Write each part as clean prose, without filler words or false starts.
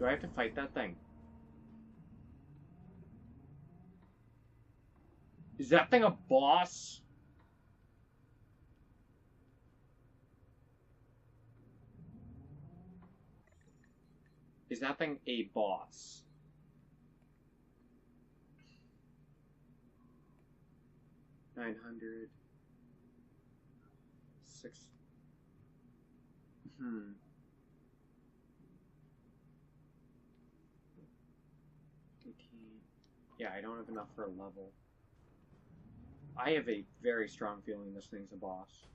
Do I have to fight that thing? Is that thing a boss? Is that thing a boss? $900. 6. 18. Yeah, I don't have enough for a level. I have a very strong feeling this thing's a boss.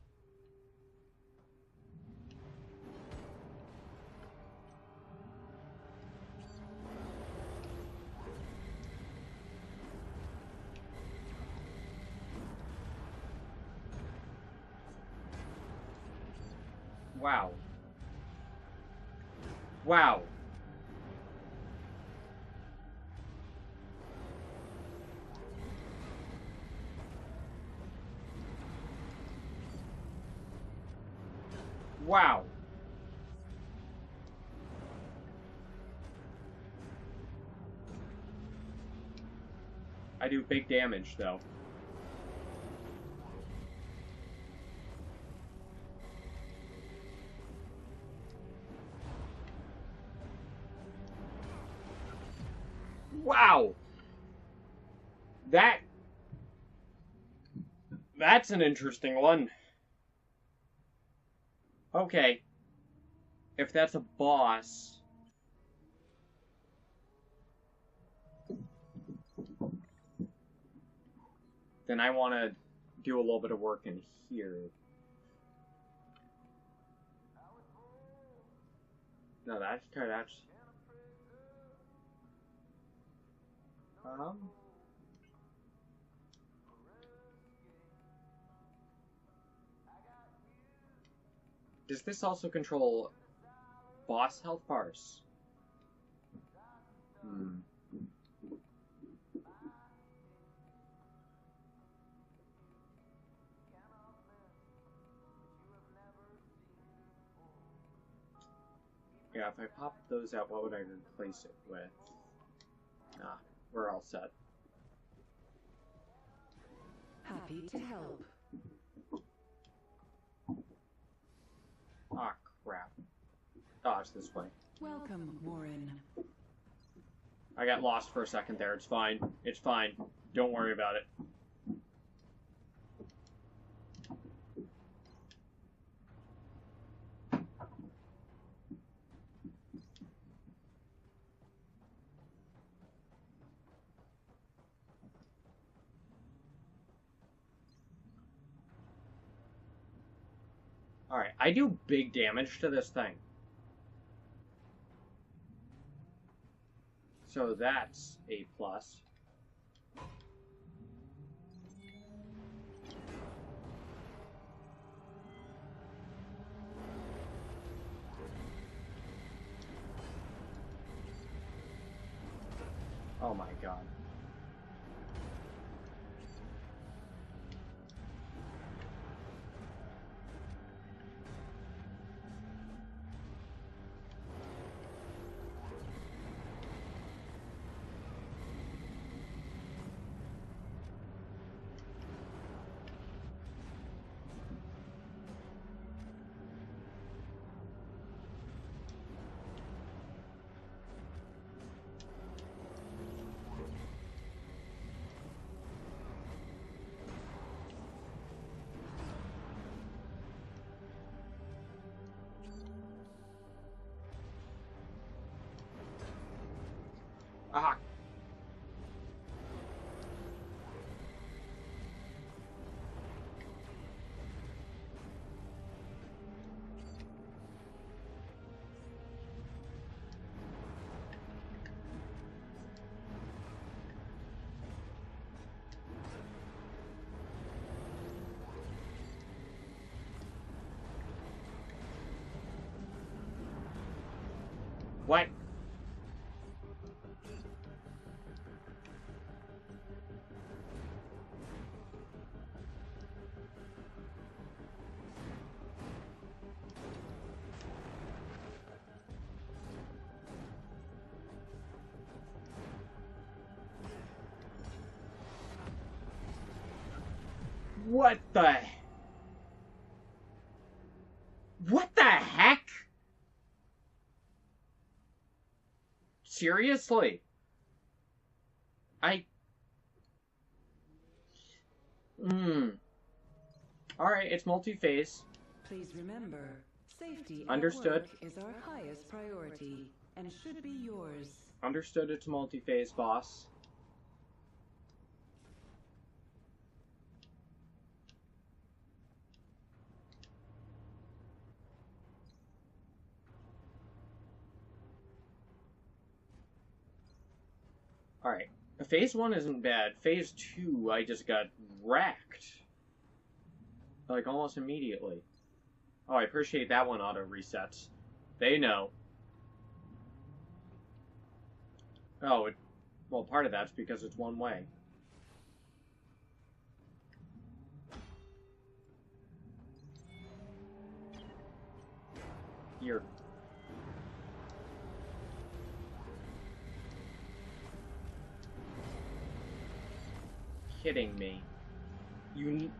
Wow. Wow. Wow. I do big damage, though. Wow! That's an interesting one. Okay. If that's a boss... then I want to do a little bit of work in here. No, that's... Does this also control boss health bars? Yeah, if I pop those out, what would I replace it with? Ah, we're all set. Happy to help. Ah, crap. Dodge this way. Welcome, Warren. I got lost for a second there. It's fine. It's fine. Don't worry about it. Alright, I do big damage to this thing. So that's a plus. Oh my god. Ah! What? What the... What the heck? Seriously? Alright, it's multi-phase. Please remember, safety Understood. at work is our highest priority and should be yours. Understood it's multi-phase, boss. Alright. Phase 1 isn't bad. Phase 2, I just got wrecked. Like, almost immediately. Oh, I appreciate that one auto-resets. They know. Oh, well, part of that's because it's one way. You're... kidding me. You...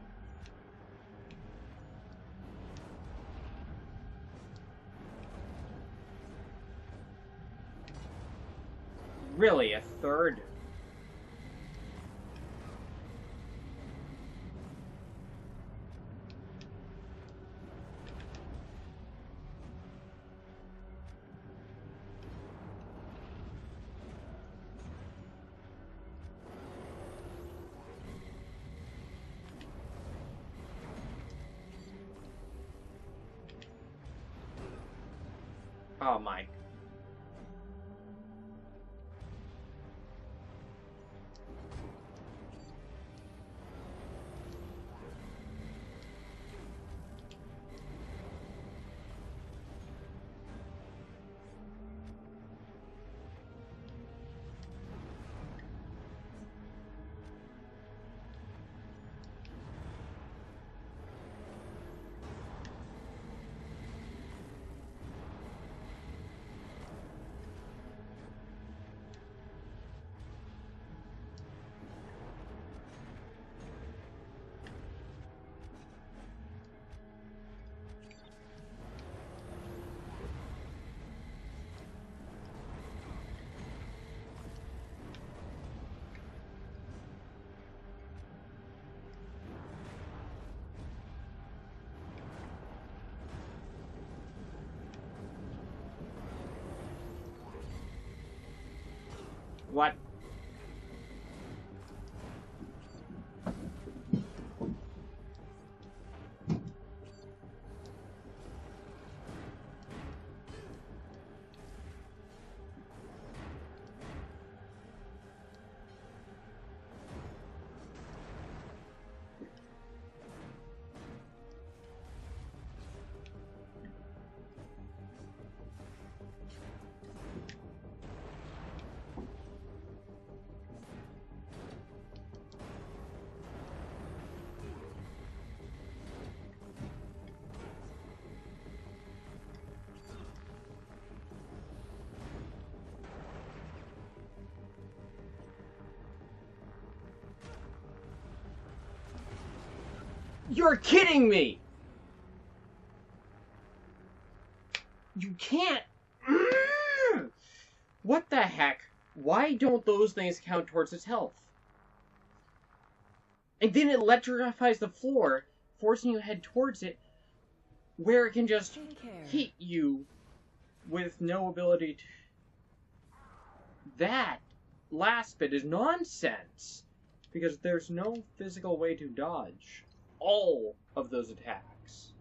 Really, a third? Oh my... What? You're kidding me! You can't... What the heck? Why don't those things count towards its health? And then it electrifies the floor, forcing you to head towards it, where it can just hit you with no ability to... That last bit is nonsense, because there's no physical way to dodge all of those attacks.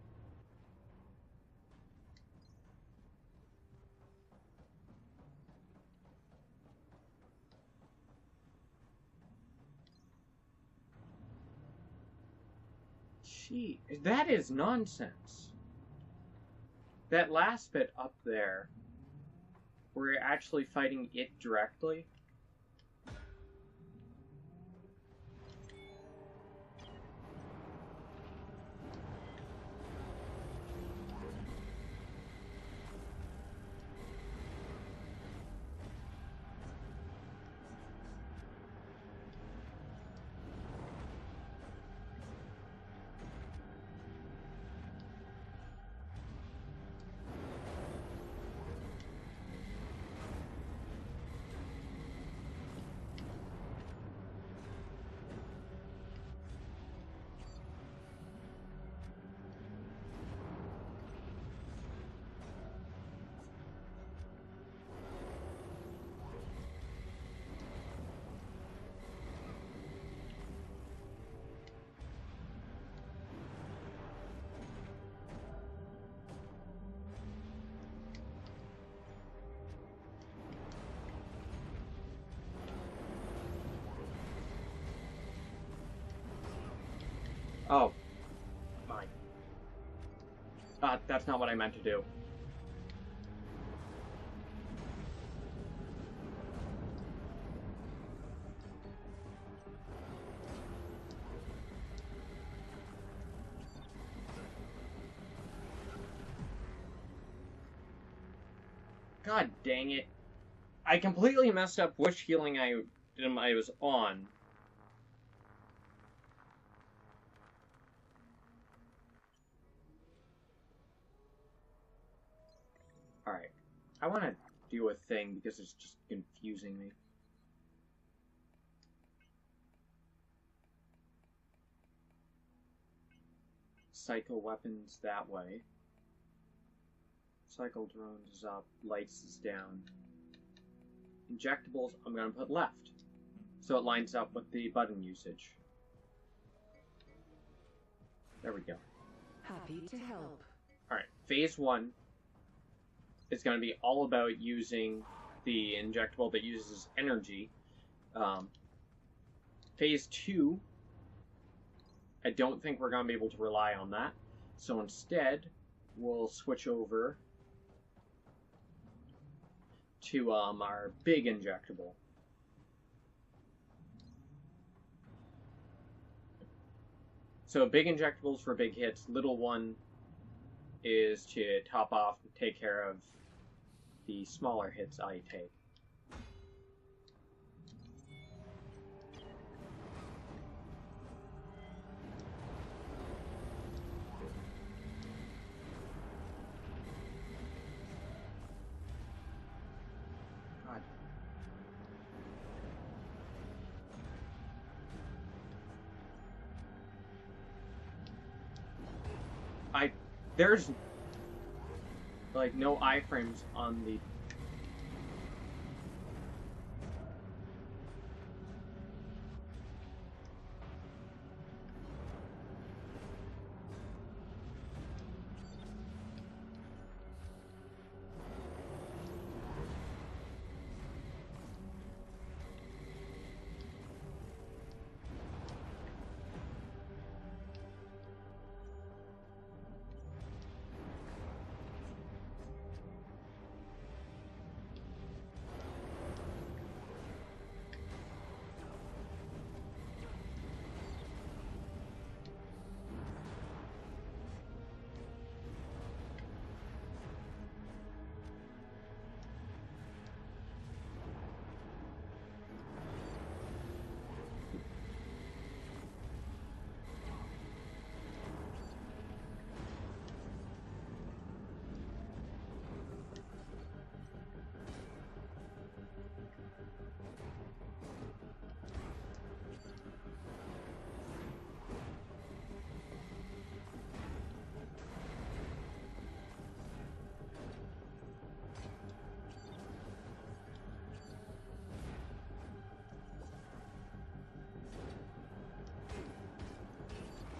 Gee, that is nonsense. That last bit up there, where you're actually fighting it directly. Oh, my. That's not what I meant to do. God dang it. I completely messed up which healing I was on. Alright. I want to do a thing because it's just confusing me. Cycle weapons that way. Cycle drones is up, lights is down. Injectables, I'm going to put left. So it lines up with the button usage. There we go. Happy to help. Alright, phase 1 is going to be all about using the injectable that uses energy. Phase 2, I don't think we're going to be able to rely on that. So instead, we'll switch over to our big injectable. So big injectables for big hits. Little one is to top off and take care of the smaller hits I take. God. There's like no iframes on the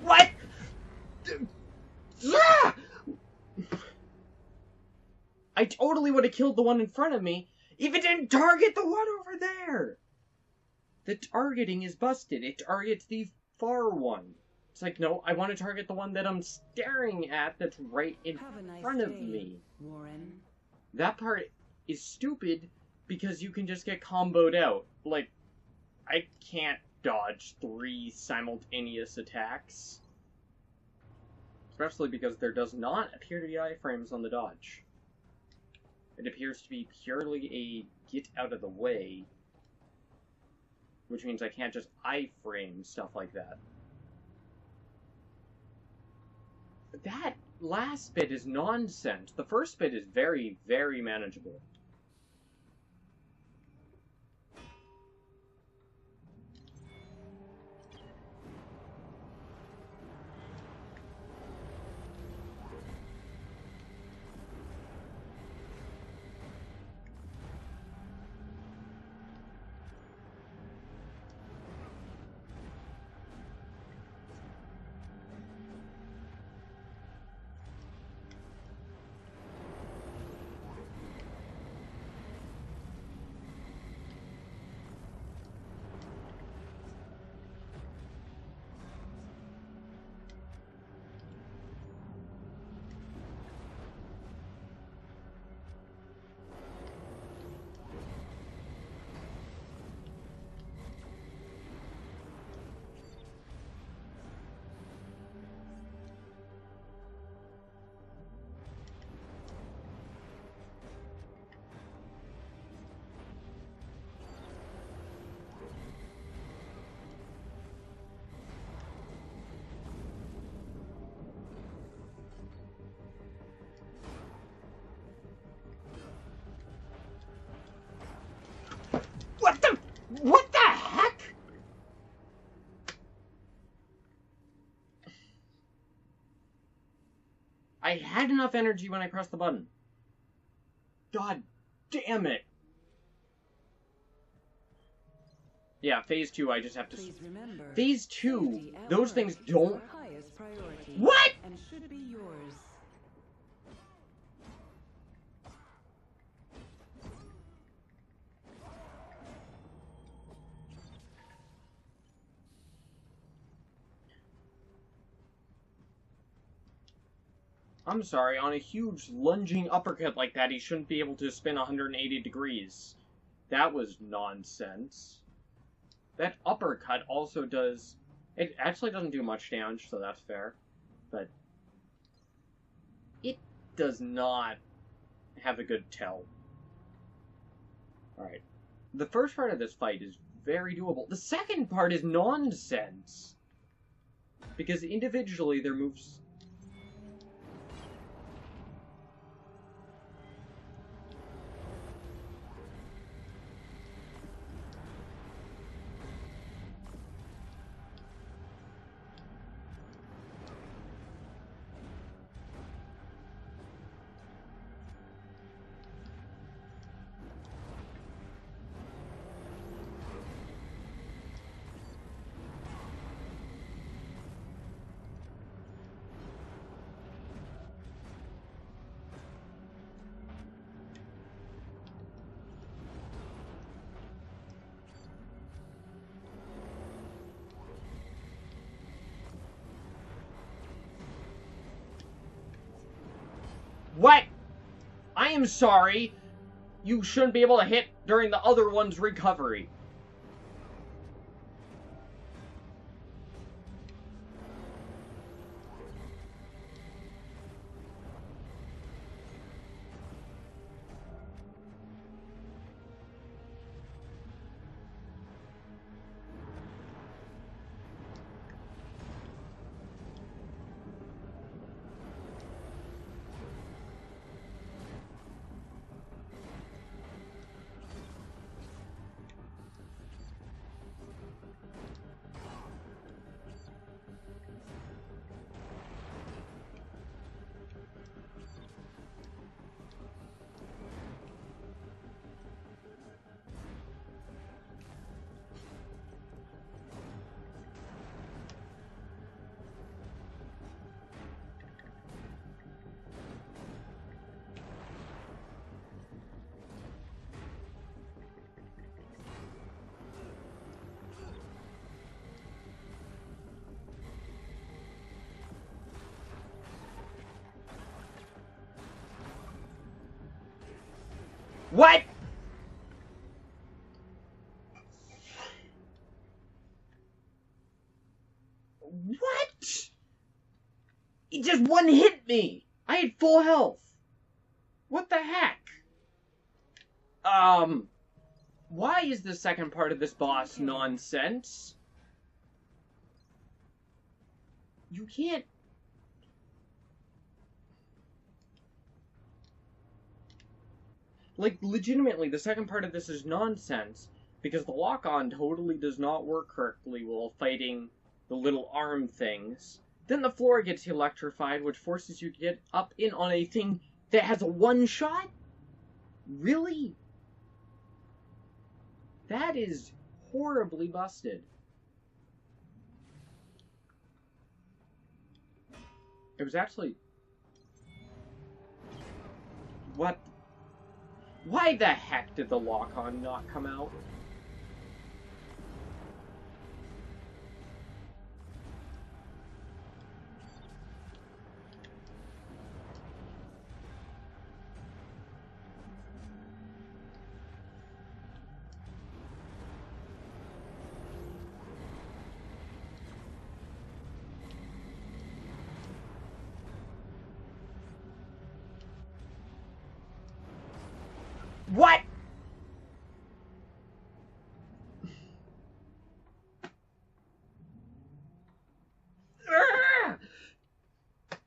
What? I totally would have killed the one in front of me if it didn't target the one over there. The targeting is busted. It targets the far one. It's like, no, I want to target the one that I'm staring at that's right in front of me. Warren. That part is stupid because you can just get comboed out. Like, I can't dodge 3 simultaneous attacks. Especially because there does not appear to be iframes on the dodge. It appears to be purely a get out of the way, which means I can't just iframe stuff like that. That last bit is nonsense. The first bit is very, very manageable. What the heck? I had enough energy when I pressed the button. God damn it. Yeah, phase 2, I just have to... Please remember, Phase 2, safety at those work things is don't... our highest priority. What? And should be yours. I'm sorry, on a huge lunging uppercut like that, he shouldn't be able to spin 180 degrees. That was nonsense. That uppercut also does... It actually doesn't do much damage, so that's fair. But... it does not have a good tell. Alright. The first part of this fight is very doable. The second part is nonsense. Because individually, their moves... What? I am sorry. You shouldn't be able to hit during the other one's recovery. What? What? He just one hit me. I had full health. What the heck? Why is the second part of this boss nonsense? You can't... Like, legitimately, the second part of this is nonsense, because the lock-on totally does not work correctly while fighting the little arm things. Then the floor gets electrified, which forces you to get up in on a thing that has a one-shot? Really? That is horribly busted. It was actually... What? Why the heck did the lock-on not come out? What?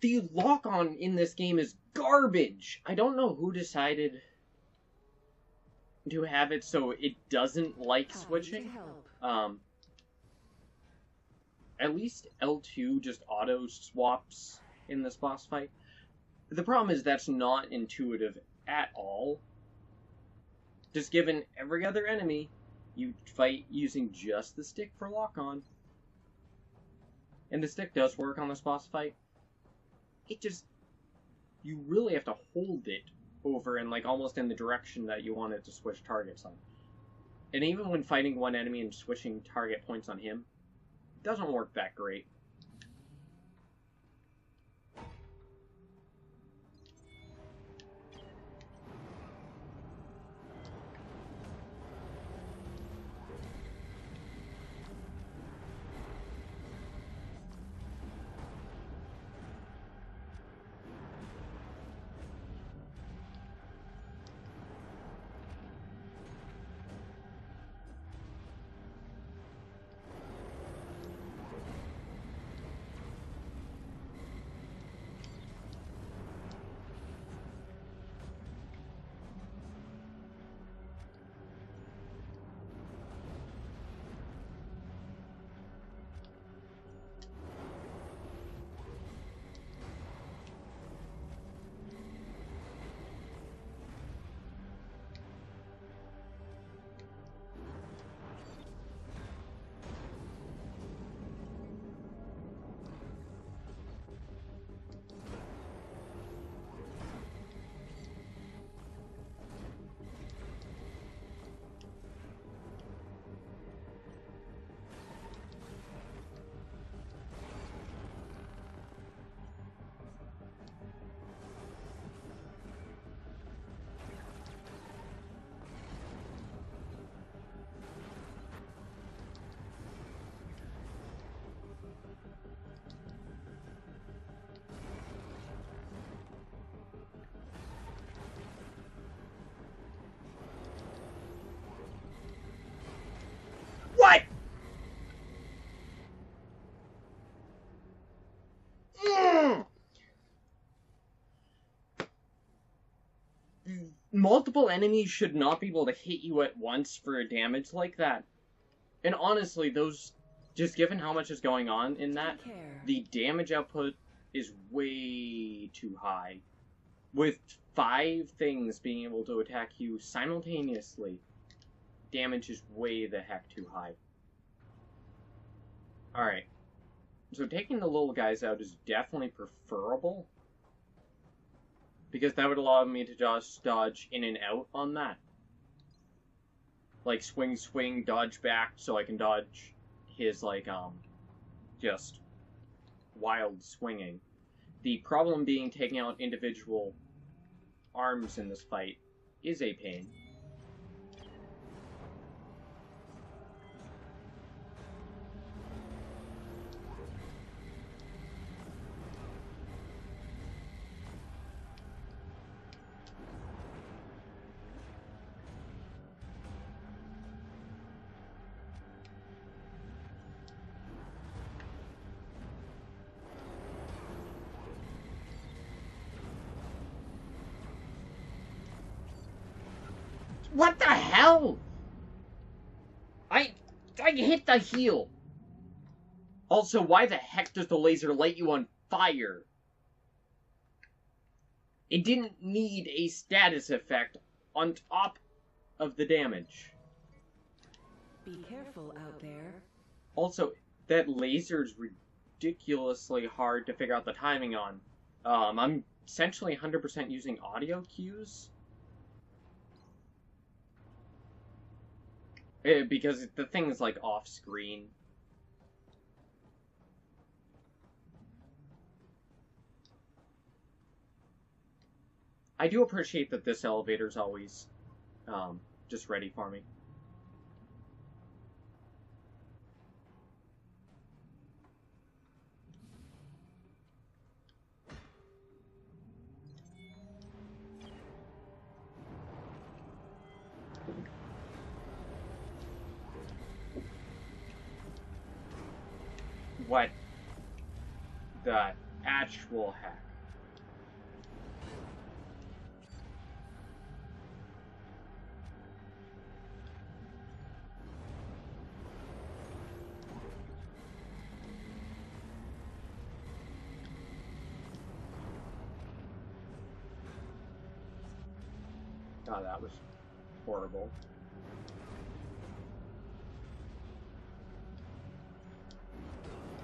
The lock-on in this game is garbage. I don't know who decided... to have it so it doesn't like Happy to switching. help. At least L2 just auto swaps in this boss fight. The problem is that's not intuitive at all. Just given every other enemy, you fight using just the stick for lock-on. And the stick does work on this boss fight. It just... you really have to hold it over and like almost in the direction that you want it to switch targets on. And even when fighting one enemy and switching target points on him, it doesn't work that great. What? Multiple enemies should not be able to hit you at once for a damage like that. And honestly, those... just given how much is going on in that, Take care. the damage output is way too high. With 5 things being able to attack you simultaneously, damage is way the heck too high. Alright. So taking the little guys out is definitely preferable. Because that would allow me to just dodge in and out on that. Like swing, swing, dodge back, so I can dodge his, like, just wild swinging. The problem being taking out individual arms in this fight is a pain. What the hell? I hit the heel. Also, why the heck does the laser light you on fire? It didn't need a status effect on top of the damage. Be careful out there. Also, that laser's ridiculously hard to figure out the timing on. I'm essentially 100% using audio cues. Because the thing is, like, off-screen. I do appreciate that this elevator's always, just ready for me. What the actual heck? Oh, that was horrible.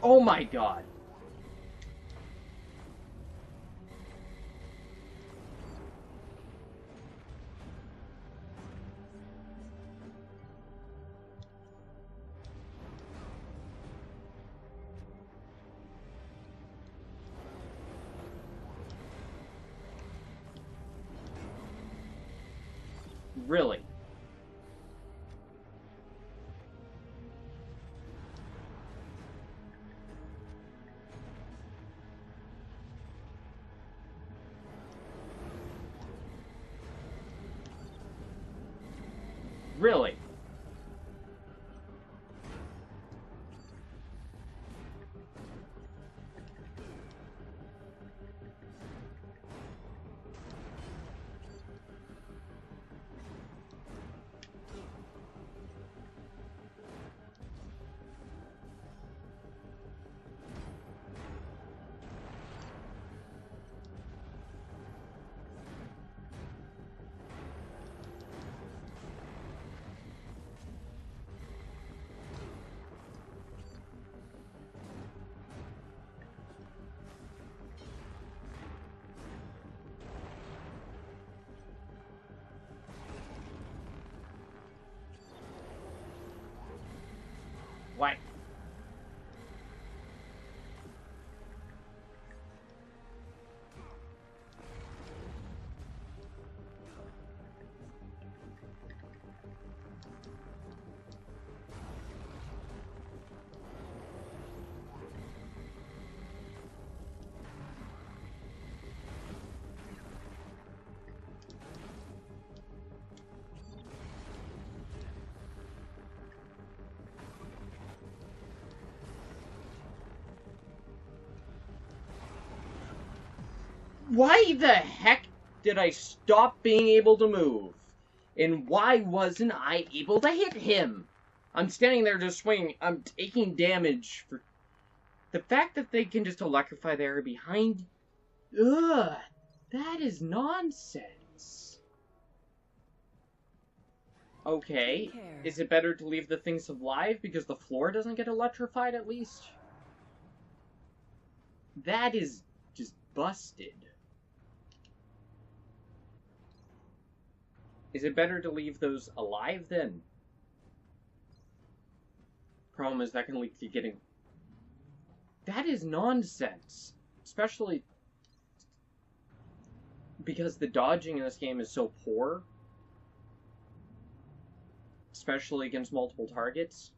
Oh my god! Really? Really? What? Why the heck did I stop being able to move? And why wasn't I able to hit him? I'm standing there just swinging. I'm taking damage for... The fact that they can just electrify the area behind... Ugh! That is nonsense. Okay, is it better to leave the things alive because the floor doesn't get electrified at least? That is just busted. Is it better to leave those alive then? Problem is that can lead to getting... That is nonsense. Especially because the dodging in this game is so poor. Especially against multiple targets.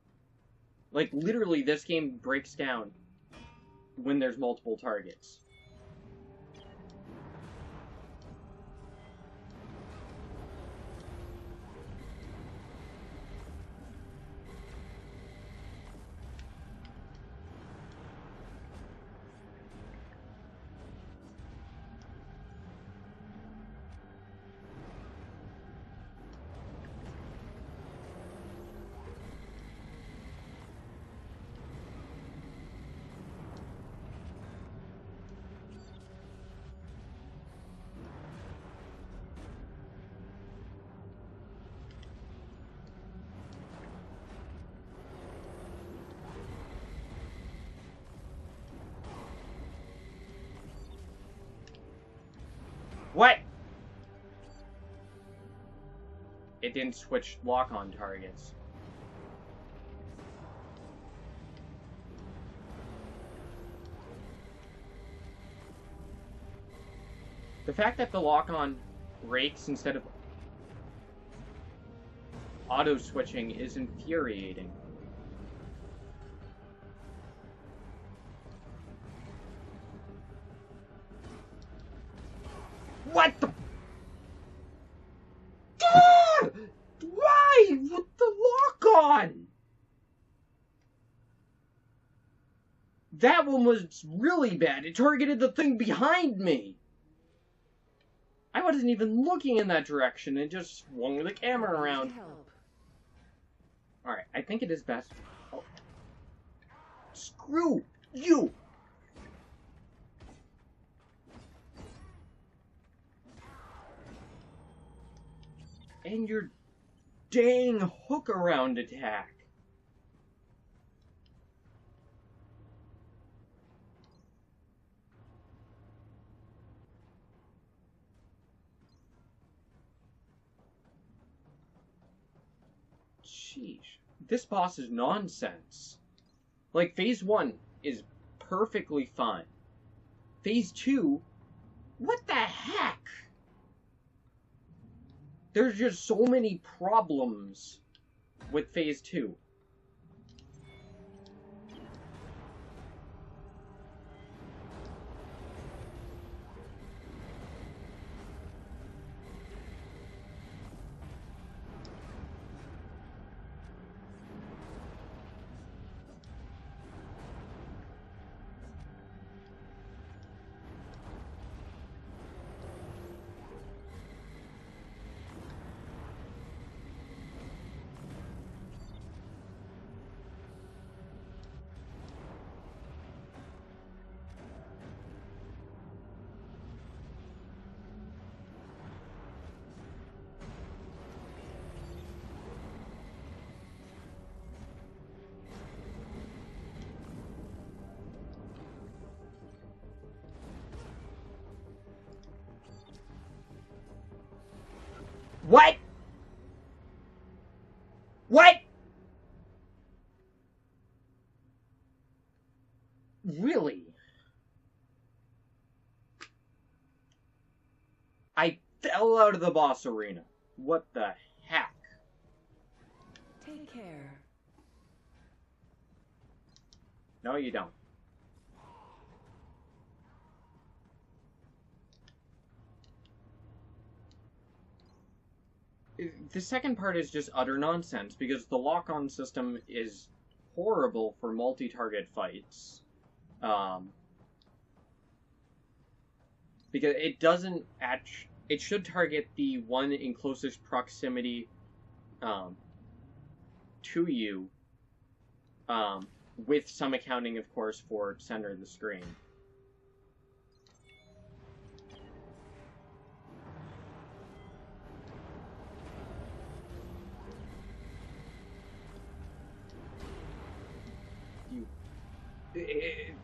Like, literally, this game breaks down when there's multiple targets. What? It didn't switch lock-on targets. The fact that the lock-on breaks instead of auto-switching is infuriating. What the... Why? With the lock-on? That one was really bad. It targeted the thing behind me. I wasn't even looking in that direction. It just swung the camera around. Alright, I think it is best... Oh. Screw you! And your dang hook around attack. Sheesh. This boss is nonsense. Like, Phase 1 is perfectly fine. Phase 2, what the heck? There's just so many problems with Phase 2. What? What? Really? I fell out of the boss arena. What the heck? Take care. No, you don't. The second part is just utter nonsense, because the lock-on system is horrible for multi-target fights. Because it doesn't it should target the one in closest proximity to you, with some accounting, of course, for center of the screen.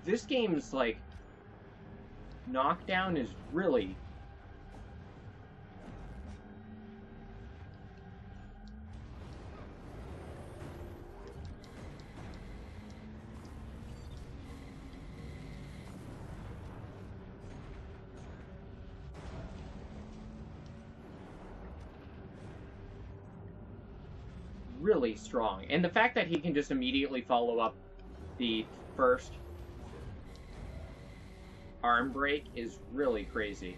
This game's, like, knockdown is really... really strong. And the fact that he can just immediately follow up the first arm break is really crazy.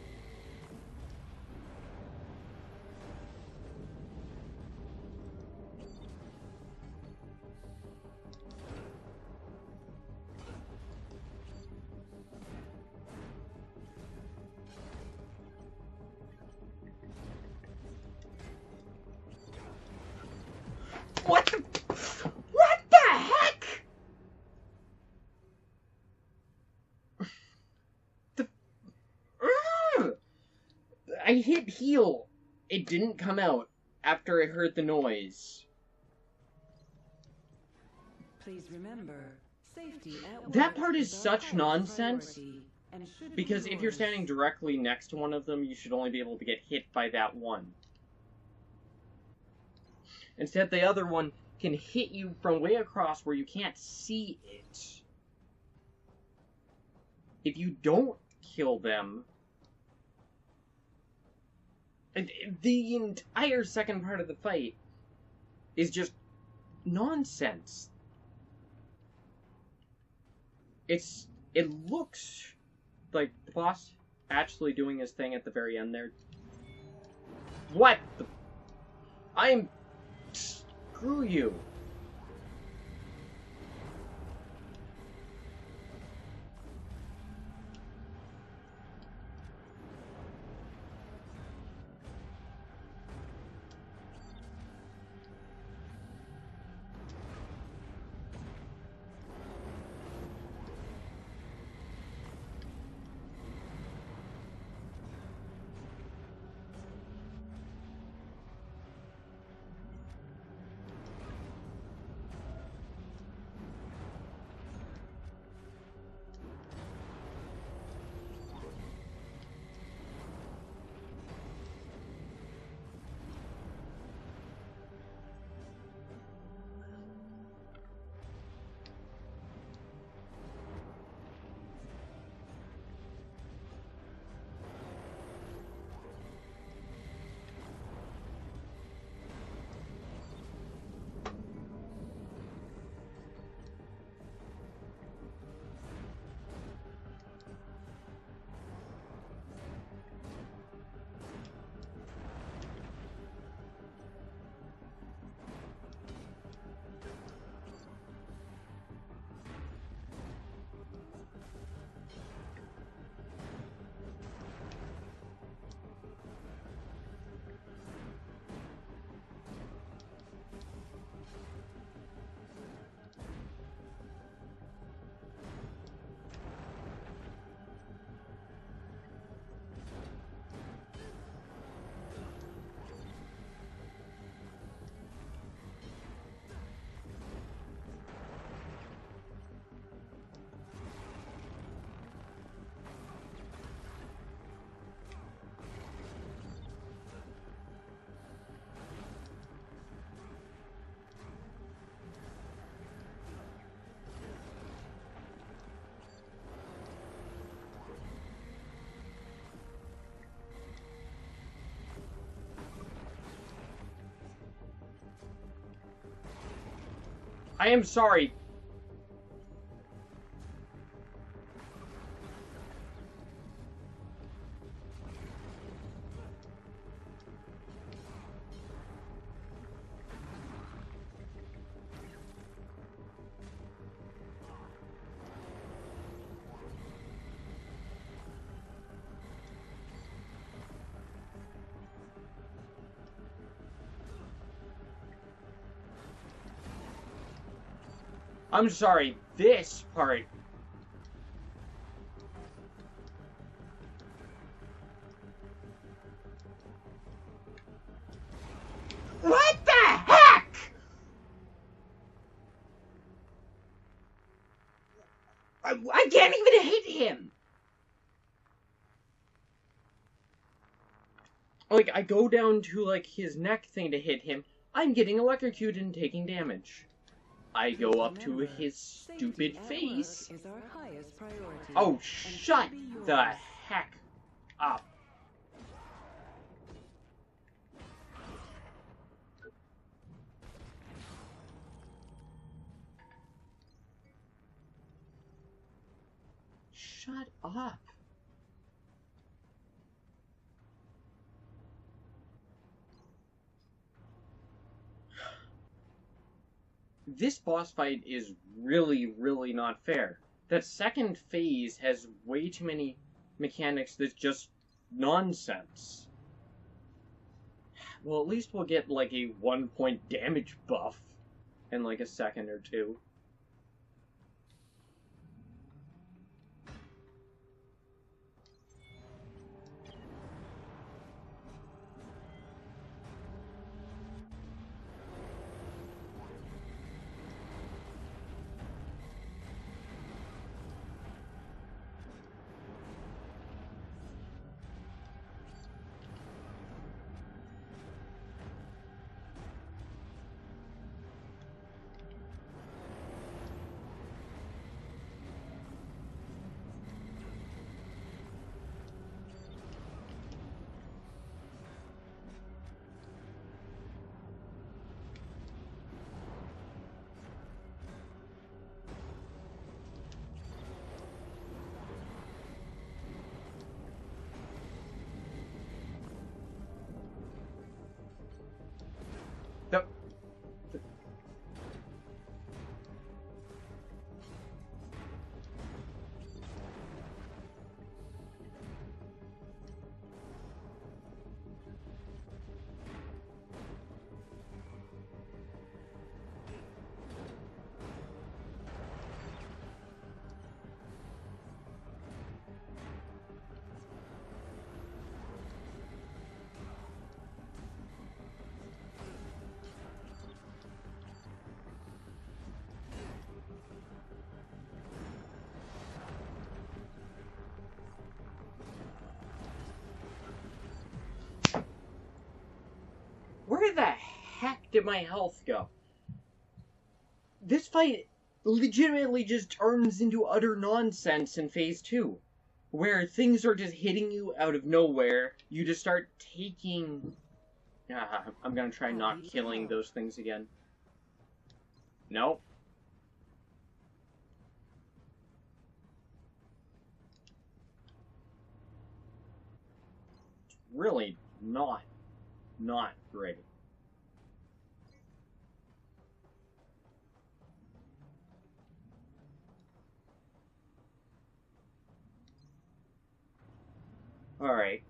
What the heck? I hit heal. It didn't come out after I heard the noise. Please remember, safety at work That part is our such highest nonsense, priority and should because be if you're yours. standing directly next to one of them, you should only be able to get hit by that one. Instead, the other one can hit you from way across where you can't see it. If you don't kill them, the entire second part of the fight is just nonsense. It looks like the boss actually doing his thing at the very end there. What the... Screw you. I am sorry. I'm sorry, this part. What the heck? I can't even hit him. Like, I go down to, like, his neck thing to hit him. I'm getting electrocuted and taking damage. I go up to his stupid face. Oh, shut the heck up. Shut up. This boss fight is really, really not fair. That second phase has way too many mechanics that's just nonsense. Well, at least we'll get, like, a 1-point damage buff in, like, a second or two. Where the heck did my health go? This fight legitimately just turns into utter nonsense in Phase 2. Where things are just hitting you out of nowhere. You just start taking... I'm gonna try not killing those things again. Nope. It's really not great. Alright.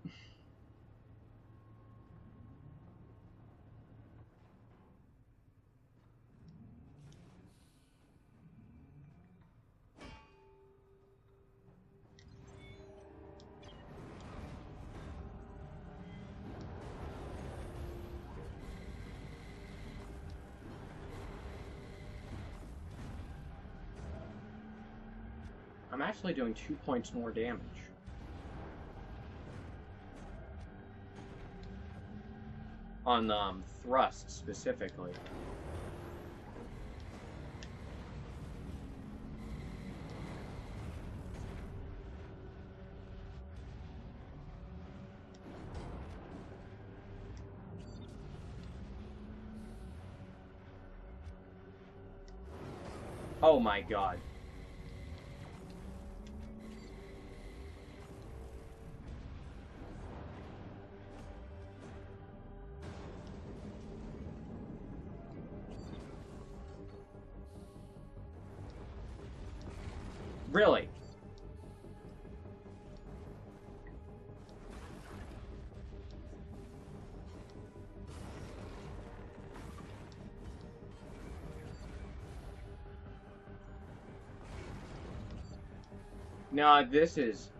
I'm actually doing 2 points more damage. On thrust specifically. Oh my god. Really? No, this is...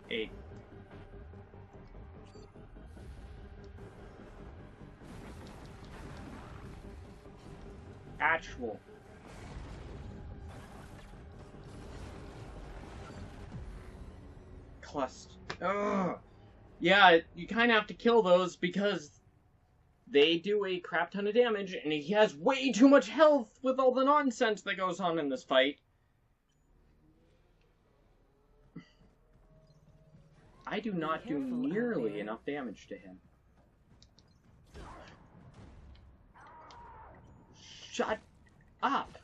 a... actual... cluster... Ugh. Yeah, you kind of have to kill those because they do a crap ton of damage, and he has way too much health with all the nonsense that goes on in this fight. I do not do nearly enough damage to him. Shut up!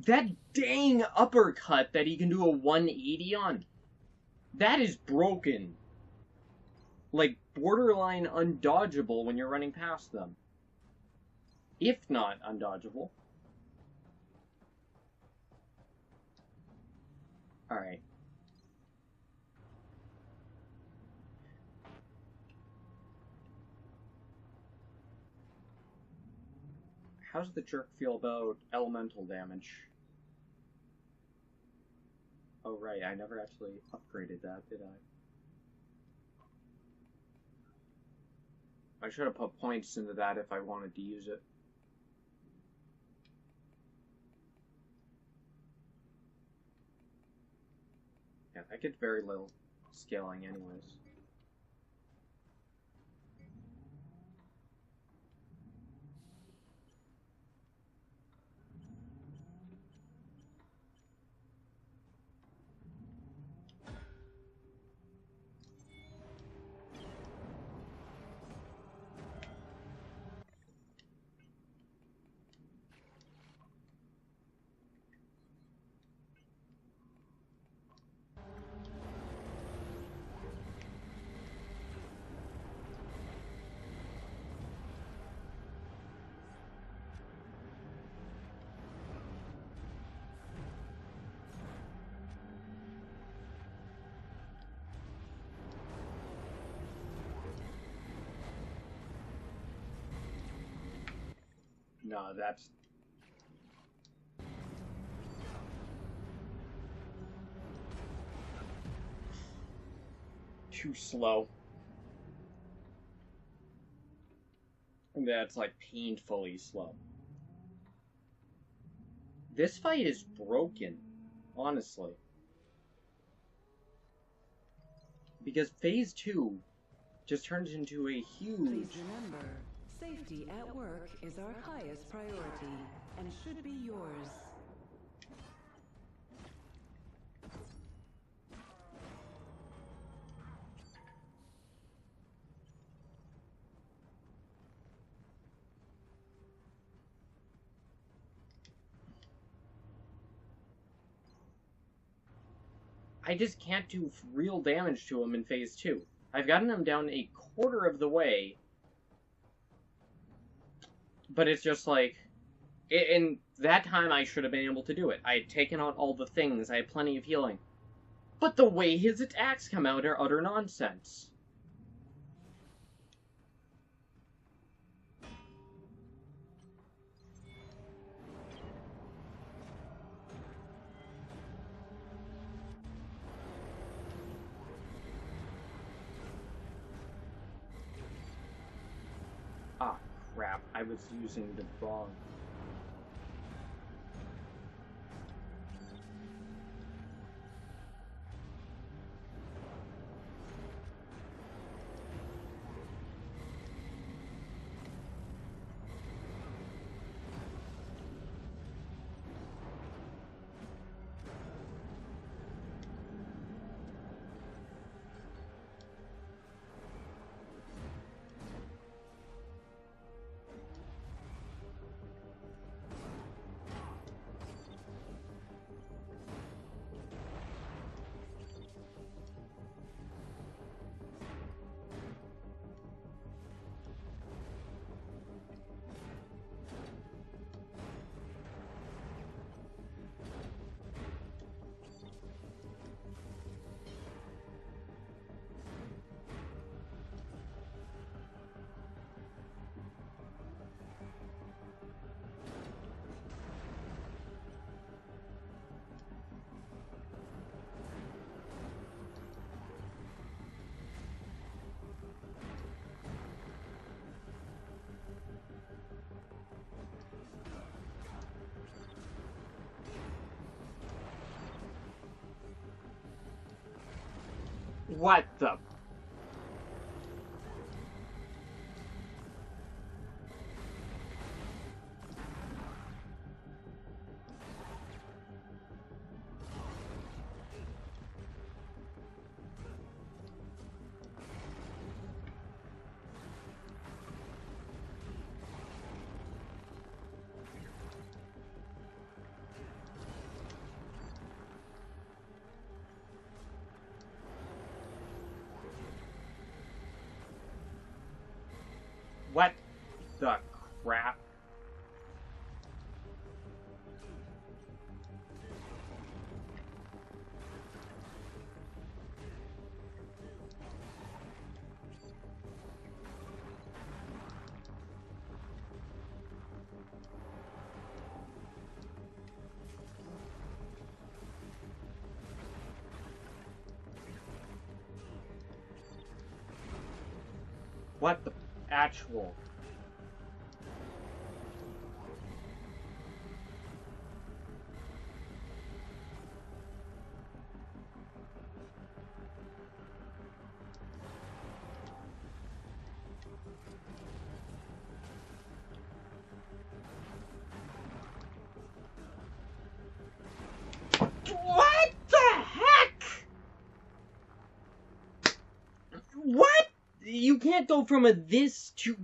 That dang uppercut that he can do a 180 on, that is broken. Like, borderline undodgeable when you're running past them. If not undodgeable. Alright. How does the jerk feel about elemental damage? Oh right, I never actually upgraded that, did I? I should have put points into that if I wanted to use it. Yeah, that gets very little scaling anyways. No, that's... too slow. That's, like, painfully slow. This fight is broken, honestly. Because Phase 2 just turns into a huge... Please remember, safety at work is our highest priority and should be yours. I just can't do real damage to him in Phase 2. I've gotten him down a quarter of the way, but it's just like... in that time, I should have been able to do it. I had taken out all the things, I had plenty of healing. But the way his attacks come out are utter nonsense. Ah, crap. I was using the wrong... What the? What the crap? What the actual? What the heck? What? You can't go from a this to...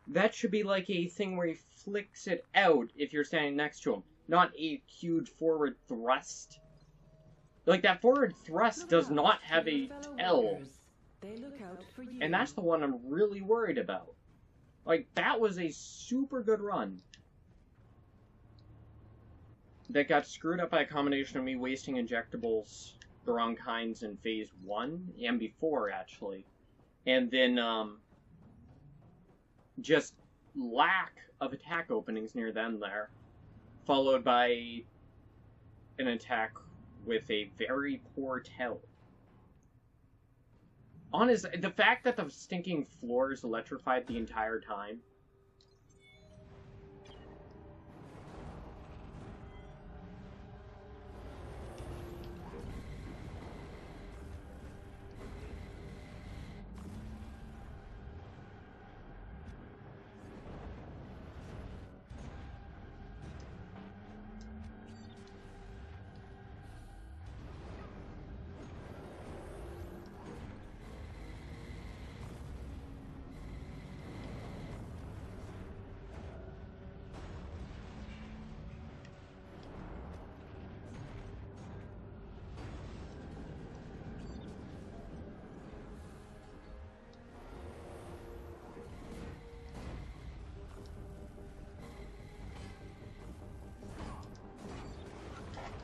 That should be like a thing where he flicks it out if you're standing next to him, not a huge forward thrust. Like, that forward thrust does not have a L. And that's the one I'm really worried about. Like, that was a super good run. That got screwed up by a combination of me wasting injectables, the wrong kinds in Phase 1, and before, actually. And then, just lack of attack openings near the end there. Followed by an attack with a very poor tell. Honestly, the fact that the stinking floor is electrified the entire time.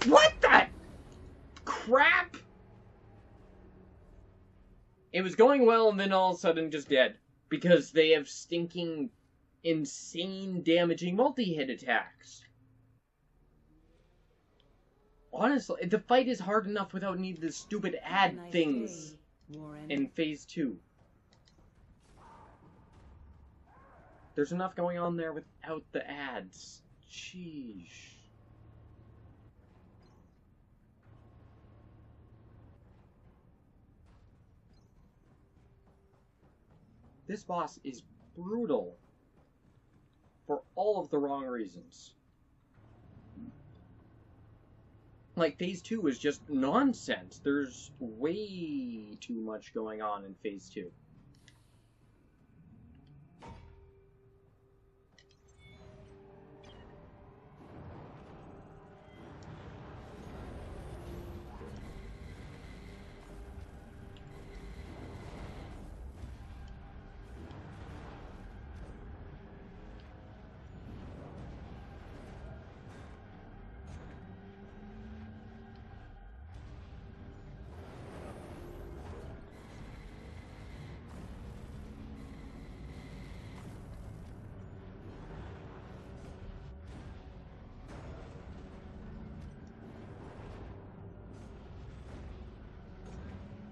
What the crap? It was going well and then all of a sudden just dead. Because they have stinking, insane, damaging multi-hit attacks. Honestly, the fight is hard enough without needing the stupid ad things in Phase 2. There's enough going on there without the ads. Jeez. This boss is brutal for all of the wrong reasons. Like, Phase 2 is just nonsense. There's way too much going on in Phase 2.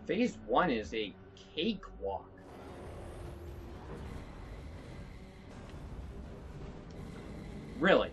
Phase 1 is a cakewalk. Really.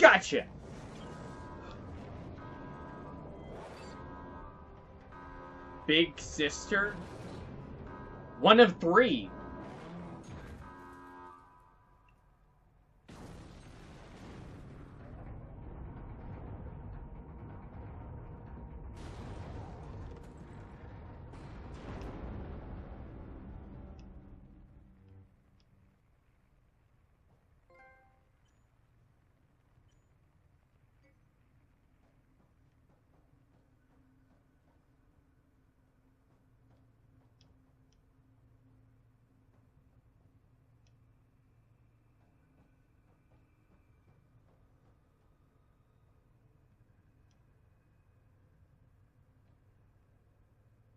Gotcha! Big sister? One of three.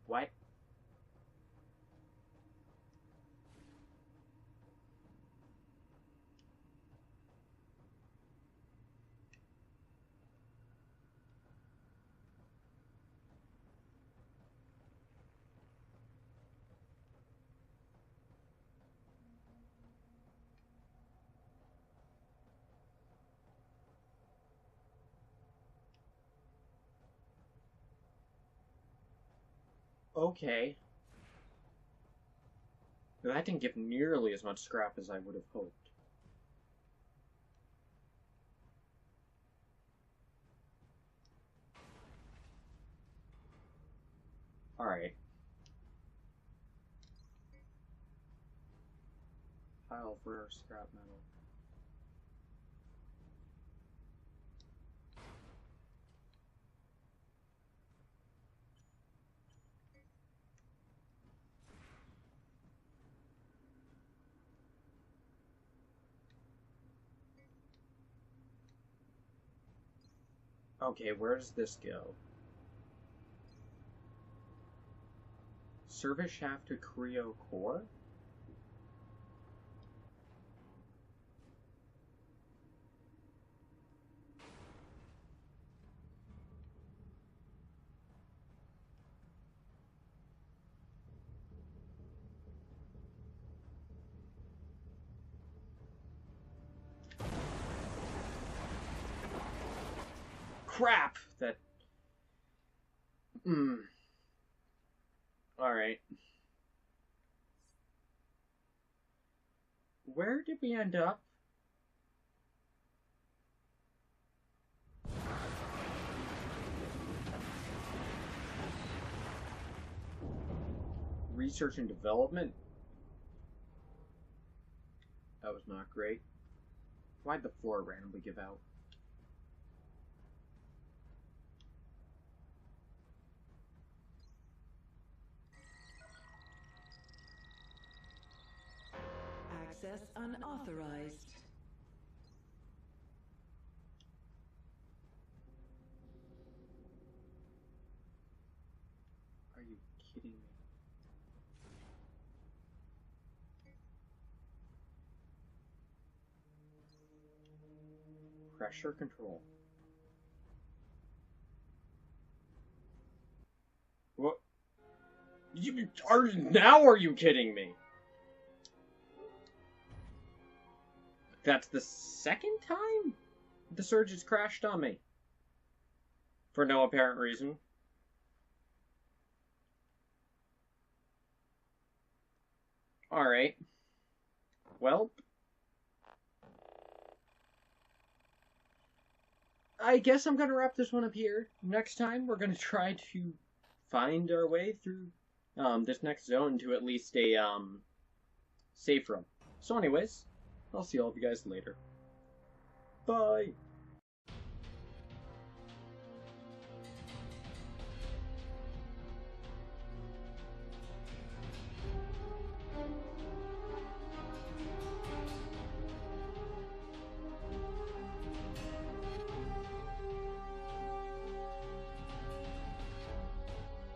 What? Okay. That didn't give nearly as much scrap as I would have hoped. Alright. Pile for scrap metal. Okay, where does this go? Service shaft to Creo core? Crap! That... Alright. Where did we end up? Research and development? That was not great. Why'd the floor randomly give out? Access unauthorized. Are you kidding me? Pressure control. What? Now are you kidding me? That's the second time the surge has crashed on me. For no apparent reason. Alright. Well, I guess I'm gonna wrap this one up here. Next time, we're gonna try to find our way through this next zone to at least a safe room. So anyways, I'll see all of you guys later. Bye!